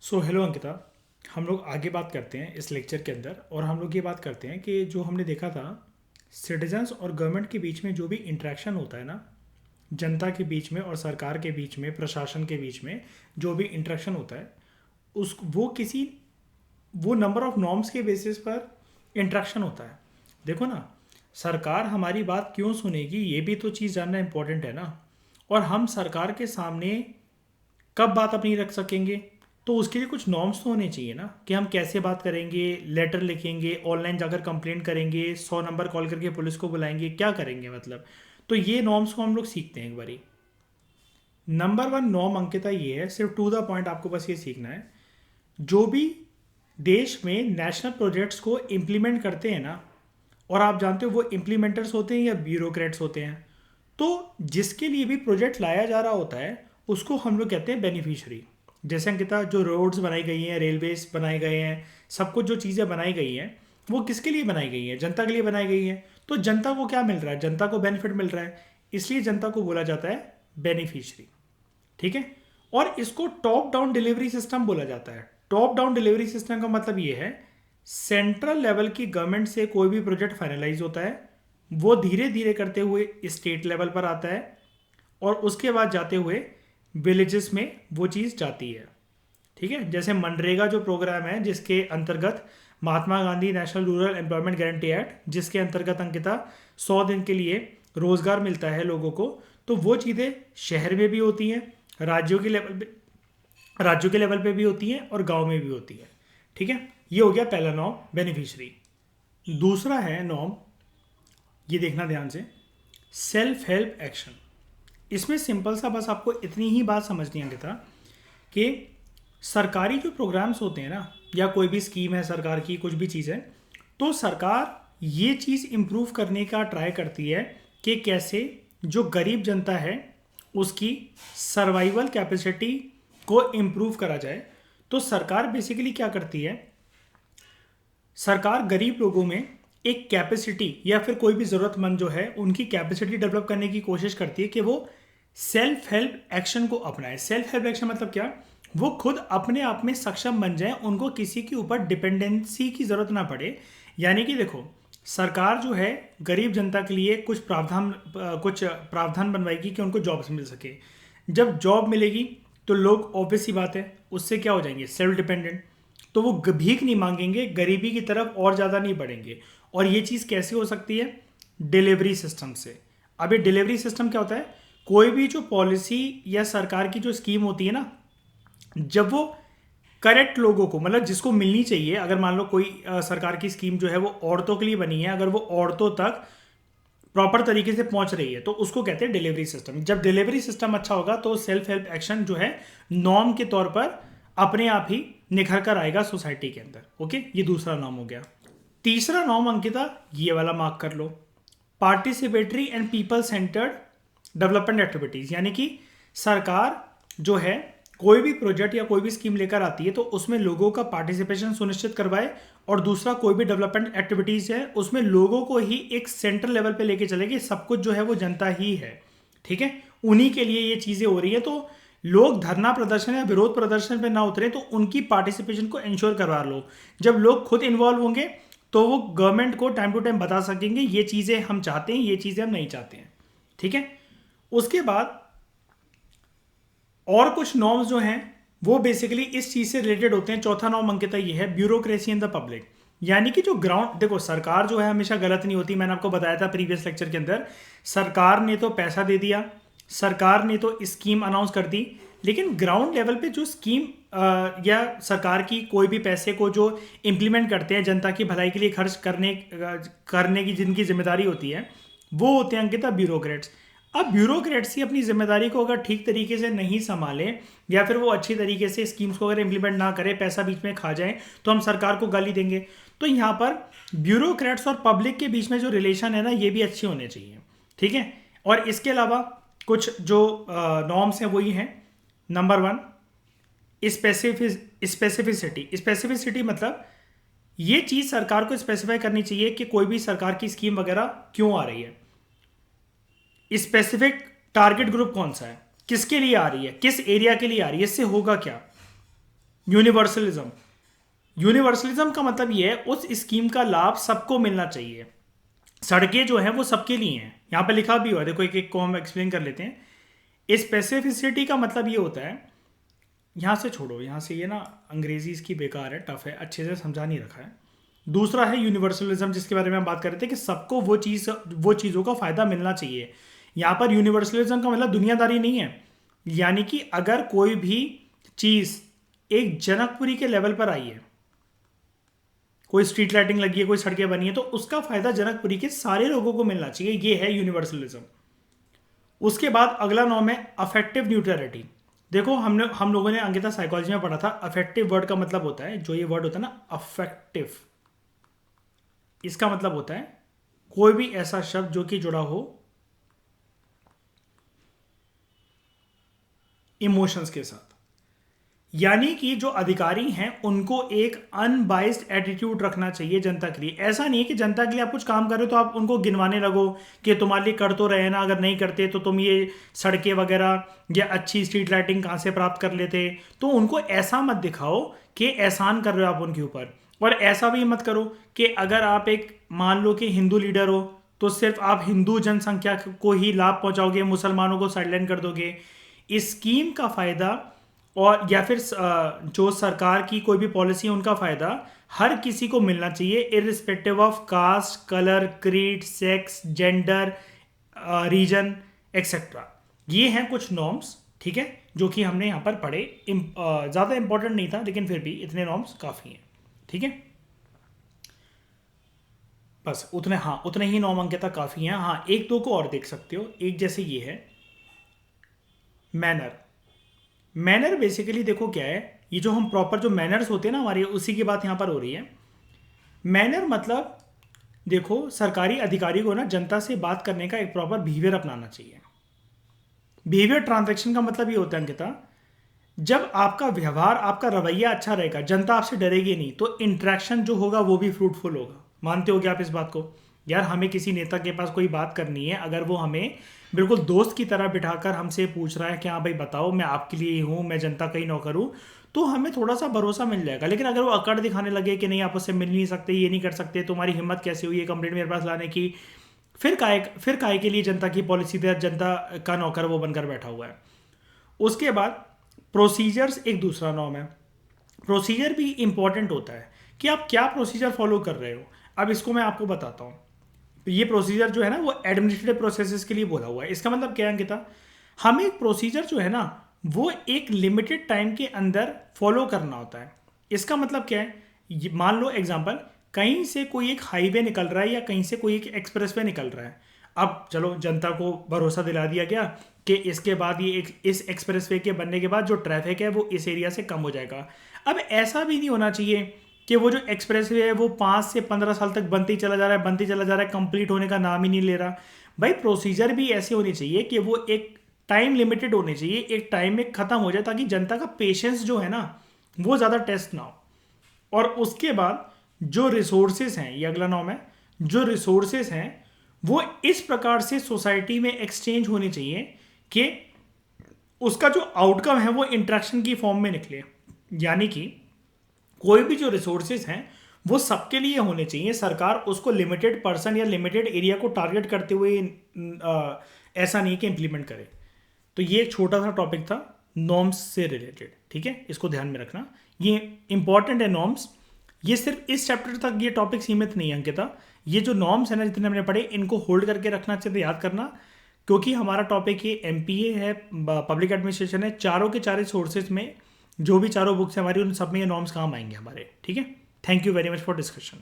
Hello Ankita. हम लोग आगे बात करते हैं इस लेक्चर के अंदर और हम लोग ये बात करते हैं कि जो हमने देखा था सिटीजन्स और गवर्नमेंट के बीच में जो भी इंटरेक्शन होता है ना, जनता के बीच में और सरकार के बीच में, प्रशासन के बीच में जो भी इंटरेक्शन होता है उस वो नंबर ऑफ नॉर्म्स के बेसिस पर इंटरेक्शन होता है। देखो ना, सरकार हमारी बात क्यों सुनेगी ये भी तो चीज़ जानना इम्पोर्टेंट है ना। और हम सरकार के सामने कब बात अपनी रख सकेंगे, तो उसके लिए कुछ नॉर्म्स तो होने चाहिए ना कि हम कैसे बात करेंगे, लेटर लिखेंगे, ऑनलाइन जाकर कंप्लेंट करेंगे, 100 नंबर कॉल करके पुलिस को बुलाएंगे, क्या करेंगे मतलब। तो ये नॉर्म्स को हम लोग सीखते हैं एक बारी। नंबर वन नॉर्म अंकिता ये है, सिर्फ टू द पॉइंट आपको बस ये सीखना है। जो भी देश में नेशनल प्रोजेक्ट्स को इम्प्लीमेंट करते हैं ना, और आप जानते हो वो इम्प्लीमेंटर्स होते हैं या ब्यूरोक्रेट्स होते हैं, तो जिसके लिए भी प्रोजेक्ट लाया जा रहा होता है उसको हम लोग कहते हैं बेनिफिशरी। जैसे अंकिता, जो रोड्स बनाई गई हैं, रेलवेज बनाए गए हैं, सब कुछ जो चीज़ें बनाई गई हैं वो किसके लिए बनाई गई हैं? जनता के लिए बनाई गई हैं। तो जनता को क्या मिल रहा है? जनता को बेनिफिट मिल रहा है, इसलिए जनता को बोला जाता है बेनिफिशरी। ठीक है। और इसको टॉप डाउन डिलीवरी सिस्टम बोला जाता है। टॉप डाउन डिलीवरी सिस्टम का मतलब ये है, सेंट्रल लेवल की गवर्नमेंट से कोई भी प्रोजेक्ट फाइनलाइज होता है, वो धीरे धीरे करते हुए स्टेट लेवल पर आता है और उसके बाद जाते हुए विलेजेस में वो चीज़ जाती है। ठीक है। जैसे मनरेगा जो प्रोग्राम है जिसके अंतर्गत Mahatma Gandhi national rural employment guarantee act, जिसके अंतर्गत अंकिता 100 दिन के लिए रोजगार मिलता है लोगों को, तो वो चीज़ें शहर में भी होती हैं, राज्यों के लेवल पे भी होती हैं और गांव में भी होती हैं। ठीक है। ये हो गया पहला नॉर्म, बेनिफिशरी। दूसरा है नॉर्म, ये देखना ध्यान से, सेल्फ हेल्प एक्शन। इसमें सिंपल सा बस आपको इतनी ही बात समझनी है अंकिता कि सरकारी जो प्रोग्राम्स होते हैं ना, या कोई भी स्कीम है सरकार की, कुछ भी चीज़ है, तो सरकार ये चीज़ इम्प्रूव करने का ट्राई करती है कि कैसे जो गरीब जनता है उसकी सर्वाइवल कैपेसिटी को इम्प्रूव करा जाए। तो सरकार बेसिकली क्या करती है, सरकार गरीब लोगों में एक कैपेसिटी या फिर कोई भी ज़रूरतमंद जो है उनकी कैपेसिटी डेवलप करने की कोशिश करती है कि वो सेल्फ हेल्प एक्शन को अपनाए। सेल्फ हेल्प एक्शन मतलब क्या? वो खुद अपने आप में सक्षम बन जाए, उनको किसी के ऊपर डिपेंडेंसी की ज़रूरत ना पड़े। यानी कि देखो, सरकार जो है गरीब जनता के लिए कुछ प्रावधान बनवाएगी कि उनको जॉब्स मिल सके। जब जॉब मिलेगी तो लोग ऑब्वियस सी बात है उससे क्या हो जाएंगे, सेल्फ डिपेंडेंट। तो वो भीख नहीं मांगेंगे, गरीबी की तरफ और ज़्यादा नहीं बढ़ेंगे। और ये चीज़ कैसे हो सकती है? डिलीवरी सिस्टम से। अब ये डिलीवरी सिस्टम क्या होता है? कोई भी जो पॉलिसी या सरकार की जो स्कीम होती है ना, जब वो करेक्ट लोगों को, मतलब जिसको मिलनी चाहिए, अगर मान लो कोई सरकार की स्कीम जो है वो औरतों के लिए बनी है, अगर वो औरतों तक प्रॉपर तरीके से पहुंच रही है तो उसको कहते हैं डिलीवरी सिस्टम। जब डिलीवरी सिस्टम अच्छा होगा तो सेल्फ हेल्प एक्शन जो है नॉर्म के तौर पर अपने आप ही निखर कर आएगा सोसाइटी के अंदर। ओके, ये दूसरा नॉर्म हो गया। तीसरा नॉर्म अंकिता, ये वाला मार्क कर लो, participatory and people centred development activities. यानी कि सरकार जो है कोई भी प्रोजेक्ट या कोई भी स्कीम लेकर आती है तो उसमें लोगों का पार्टिसिपेशन सुनिश्चित करवाए, और दूसरा कोई भी डेवलपमेंट एक्टिविटीज है उसमें लोगों को ही एक सेंट्रल लेवल पे लेके चलेगी। सब कुछ जो है वो जनता ही है। ठीक है। उन्हीं के लिए ये चीजें हो रही है, तो लोग धरना प्रदर्शन या विरोध प्रदर्शन पे ना उतरे, तो उनकी पार्टिसिपेशन को इंश्योर करवा लो। जब लोग खुद इन्वॉल्व होंगे तो वो गवर्नमेंट को टाइम टू टाइम बता सकेंगे ये चीज़ें हम चाहते हैं, ये चीज़ें हम नहीं चाहते हैं। ठीक है। उसके बाद और कुछ नॉर्म्स जो हैं वो बेसिकली इस चीज़ से रिलेटेड होते हैं। चौथा नॉर्म अंकिता ये है, ब्यूरोक्रेसी इन द पब्लिक। यानी कि जो ग्राउंड, देखो सरकार जो है हमेशा गलत नहीं होती, मैंने आपको बताया था प्रीवियस लेक्चर के अंदर। सरकार ने तो पैसा दे दिया, सरकार ने तो स्कीम अनाउंस कर दी, लेकिन ग्राउंड लेवल पे जो स्कीम या सरकार की कोई भी पैसे को जो इम्प्लीमेंट करते हैं, जनता की भलाई के लिए खर्च करने की जिनकी जिम्मेदारी होती है, वो होते हैं अंकिता ब्यूरोक्रेट्स। अब ब्यूरोक्रेट्स ही अपनी जिम्मेदारी को अगर ठीक तरीके से नहीं संभाले, या फिर वो अच्छी तरीके से स्कीम्स को अगर इम्प्लीमेंट ना करे, पैसा बीच में खा जाए, तो हम सरकार को गाली देंगे। तो यहाँ पर ब्यूरोक्रेट्स और पब्लिक के बीच में जो रिलेशन है ना, ये भी अच्छे होने चाहिए। ठीक है। और इसके अलावा कुछ जो नॉर्म्स हैं वही हैं। Number one, specificity. स्पेसिफिसिटी मतलब ये चीज़ सरकार को स्पेसिफाई करनी चाहिए कि कोई भी सरकार की स्कीम वगैरह क्यों आ रही है, स्पेसिफिक टारगेट ग्रुप कौन सा है, किसके लिए आ रही है, किस एरिया के लिए आ रही है, इससे होगा क्या। यूनिवर्सलिज्म। यूनिवर्सलिज्म का मतलब ये है उस स्कीम का लाभ सबको मिलना चाहिए। सड़कें जो हैं वो सबके लिए हैं, यहाँ पे लिखा भी हुआ है, देखो एक एक को हम एक्सप्लेन कर लेते हैं। स्पेसिफिसिटी का मतलब ये होता है, यहाँ से छोड़ो, यहाँ से ये ना अंग्रेजी इसकी बेकार है, टफ है, अच्छे से समझा नहीं रखा है। दूसरा है यूनिवर्सलिज्म, जिसके बारे में हम बात कर रहे थे कि सबको वो चीज़ों का फ़ायदा मिलना चाहिए। यहाँ पर यूनिवर्सलिज्म का मतलब दुनियादारी नहीं है, यानी कि अगर कोई भी चीज़ एक जनकपुरी के लेवल पर आई है, कोई स्ट्रीट लाइटिंग लगी है, कोई सड़कें बनी है, तो उसका फ़ायदा जनकपुरी के सारे लोगों को मिलना चाहिए, ये है यूनिवर्सलिज्म। उसके बाद अगला नॉर्म है अफेक्टिव न्यूट्रलिटी। देखो हम लोगों ने अंकिता साइकोलॉजी में पढ़ा था, अफेक्टिव वर्ड का मतलब होता है, जो ये वर्ड होता है ना अफेक्टिव, इसका मतलब होता है कोई भी ऐसा शब्द जो कि जुड़ा हो इमोशंस के साथ। यानी कि जो अधिकारी हैं उनको एक अनबाइस्ड एटीट्यूड रखना चाहिए जनता के लिए। ऐसा नहीं है कि जनता के लिए आप कुछ काम कर रहे हो तो आप उनको गिनवाने लगो कि तुम्हारे लिए कर तो रहे ना, अगर नहीं करते तो तुम ये सड़कें वगैरह या अच्छी स्ट्रीट लाइटिंग कहाँ से प्राप्त कर लेते। तो उनको ऐसा मत दिखाओ कि एहसान कर रहे हो आप उनके ऊपर। और ऐसा भी मत करो कि अगर आप एक मान लो कि हिंदू लीडर हो तो सिर्फ आप हिंदू जनसंख्या को ही लाभ पहुंचाओगे, मुसलमानों को साइडलाइन कर दोगे। इस स्कीम का फायदा और या फिर जो सरकार की कोई भी पॉलिसी है उनका फायदा हर किसी को मिलना चाहिए, irrespective of caste, colour, creed, sex, gender, region etcetera. ये हैं कुछ नॉर्म्स, ठीक है, जो कि हमने यहाँ पर पढ़े। ज़्यादा इंपॉर्टेंट नहीं था लेकिन फिर भी इतने नॉर्म्स काफ़ी हैं, ठीक है। बस उतने, हाँ उतने ही नॉर्म अंकिता काफ़ी हैं। हाँ एक दो को और देख सकते हो, एक जैसे ये है मैनर। मैनर बेसिकली देखो क्या है, ये जो हम प्रॉपर जो मैनर्स होते हैं ना हमारे, उसी की बात यहाँ पर हो रही है। मैनर मतलब देखो सरकारी अधिकारी को ना जनता से बात करने का एक प्रॉपर बिहेवियर अपनाना चाहिए। बिहेवियर ट्रांजैक्शन का मतलब ये होता है अंकिता, जब आपका व्यवहार, आपका रवैया अच्छा रहेगा, जनता आपसे डरेगी नहीं, तो इंटरेक्शन जो होगा वो भी फ्रूटफुल होगा। मानते हो क्या आप इस बात को? यार हमें किसी नेता के पास कोई बात करनी है, अगर वो हमें बिल्कुल दोस्त की तरह बिठाकर हमसे पूछ रहा है कि हाँ भाई बताओ मैं आपके लिए ही हूँ, मैं जनता का ही नौकर हूँ, तो हमें थोड़ा सा भरोसा मिल जाएगा। लेकिन अगर वो अकड़ दिखाने लगे कि नहीं आप उससे मिल नहीं सकते, ये नहीं कर सकते, तुम्हारी हिम्मत कैसे हुई है कंप्लेंट मेरे पास लाने की, फिर काहे के लिए जनता की पॉलिसी पे जनता का नौकर वो बनकर बैठा हुआ है। उसके बाद प्रोसीजर्स एक दूसरा नॉर्म है। प्रोसीजर भी इंपॉर्टेंट होता है कि आप क्या प्रोसीजर फॉलो कर रहे हो। अब इसको मैं आपको बताता हूँ। ये प्रोसीजर जो है ना वो एडमिनिस्ट्रेटिव प्रोसेसेस के लिए बोला हुआ है। इसका मतलब क्या है अंकिता, हमें एक प्रोसीजर जो है ना वो एक लिमिटेड टाइम के अंदर फॉलो करना होता है। इसका मतलब क्या है, मान लो एग्जांपल, कहीं से कोई एक हाईवे निकल रहा है या कहीं से कोई एक एक्सप्रेसवे निकल रहा है। अब चलो जनता को भरोसा दिला दिया गया कि इसके बाद ये इस एक्सप्रेसवे के बनने के बाद जो ट्रैफिक है वो इस एरिया से कम हो जाएगा। अब ऐसा भी नहीं होना चाहिए कि वो जो एक्सप्रेसवे है वो 5 से 15 साल तक बनते ही चला जा रहा है, कंप्लीट होने का नाम ही नहीं ले रहा। भाई प्रोसीजर भी ऐसे होने चाहिए कि वो एक टाइम लिमिटेड होने चाहिए, एक टाइम में ख़त्म हो जाए, ताकि जनता का पेशेंस जो है ना वो ज़्यादा टेस्ट ना हो। और उसके बाद जो रिसोर्सेज हैं, ये अगला नॉर्म है, जो रिसोर्सेज हैं वो इस प्रकार से सोसाइटी में एक्सचेंज होने चाहिए कि उसका जो आउटकम है वो इंट्रैक्शन की फॉर्म में निकले। यानी कि कोई भी जो रिसोर्सेज हैं वो सबके लिए होने चाहिए। सरकार उसको लिमिटेड पर्सन या लिमिटेड एरिया को टारगेट करते हुए ऐसा नहीं कि इंप्लीमेंट करे। तो ये एक छोटा सा टॉपिक था नॉर्म्स से रिलेटेड, ठीक है, इसको ध्यान में रखना, ये इंपॉर्टेंट है नॉर्म्स। ये सिर्फ इस चैप्टर तक ये टॉपिक सीमित नहीं है अंकिता, ये जो नॉर्म्स है ना जितने हमने पढ़े इनको होल्ड करके रखना चाहिए, याद करना, क्योंकि हमारा टॉपिक ये एमपीए है, पब्लिक एडमिनिस्ट्रेशन है, चारों के चारों सोर्सेज में जो भी चारों बुक्स हैं हमारी उन सब में ये नॉर्म्स काम आएंगे हमारे, ठीक है। Thank you very much for discussion.